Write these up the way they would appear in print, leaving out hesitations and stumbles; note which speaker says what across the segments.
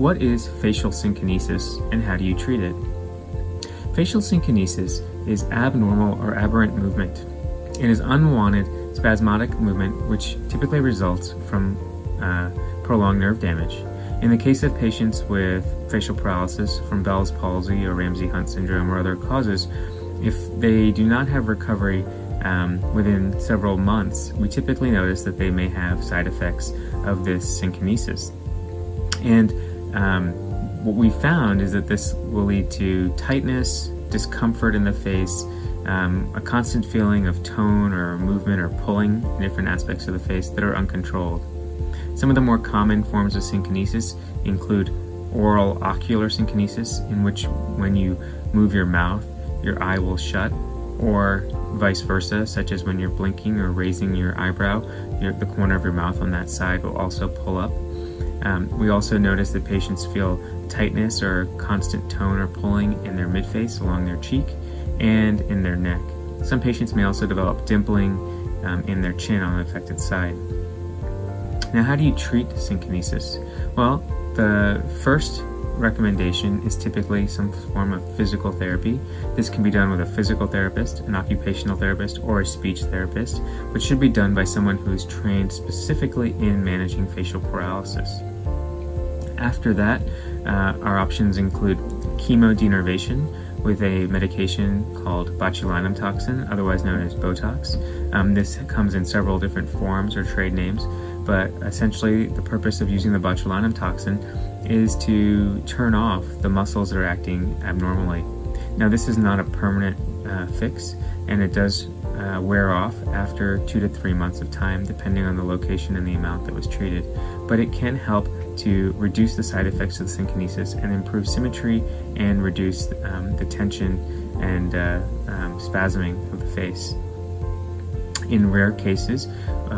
Speaker 1: What is facial synkinesis and how do you treat it? Facial synkinesis is abnormal or aberrant movement. It is unwanted spasmodic movement which typically results from prolonged nerve damage. In the case of patients with facial paralysis from Bell's palsy or Ramsay-Hunt syndrome or other causes, if they do not have recovery within several months, we typically notice that they may have side effects of this synkinesis. And what we found is that this will lead to tightness, discomfort in the face, a constant feeling of tone or movement or pulling in different aspects of the face that are uncontrolled. Some of the more common forms of synkinesis include oral ocular synkinesis, in which when you move your mouth, your eye will shut, or vice versa, such as when you're blinking or raising your eyebrow, the corner of your mouth on that side will also pull up. We also notice that patients feel tightness or constant tone or pulling in their midface, along their cheek, and in their neck. Some patients may also develop dimpling in their chin on the affected side. Now, how do you treat synkinesis? Well, the first recommendation is typically some form of physical therapy. This can be done with a physical therapist, an occupational therapist, or a speech therapist, which should be done by someone who is trained specifically in managing facial paralysis. After that, our options include chemodenervation with a medication called botulinum toxin, otherwise known as Botox. This comes in several different forms or trade names, but essentially the purpose of using the botulinum toxin is to turn off the muscles that are acting abnormally. Now, this is not a permanent fix, and it does wear off after 2 to 3 months of time, depending on the location and the amount that was treated. But it can help to reduce the side effects of the synkinesis and improve symmetry and reduce the tension and spasming of the face. In rare cases,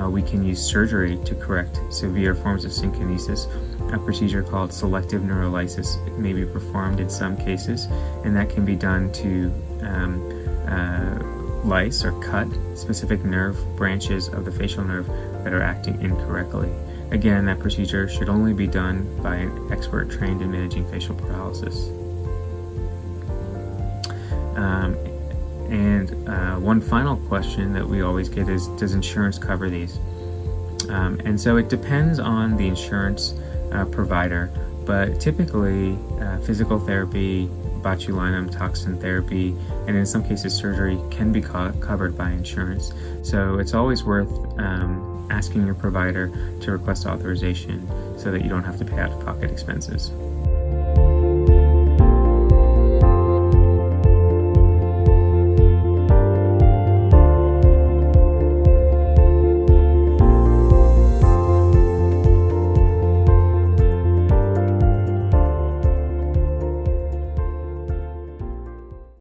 Speaker 1: we can use surgery to correct severe forms of synkinesis. A procedure called selective neurolysis may be performed in some cases, and that can be done to lyse or cut specific nerve branches of the facial nerve that are acting incorrectly. Again, that procedure should only be done by an expert trained in managing facial paralysis. One final question that we always get is, does insurance cover these? And so it depends on the insurance provider, but typically physical therapy, botulinum toxin therapy, and in some cases surgery can be covered by insurance. So it's always worth asking your provider to request authorization so that you don't have to pay out-of-pocket expenses.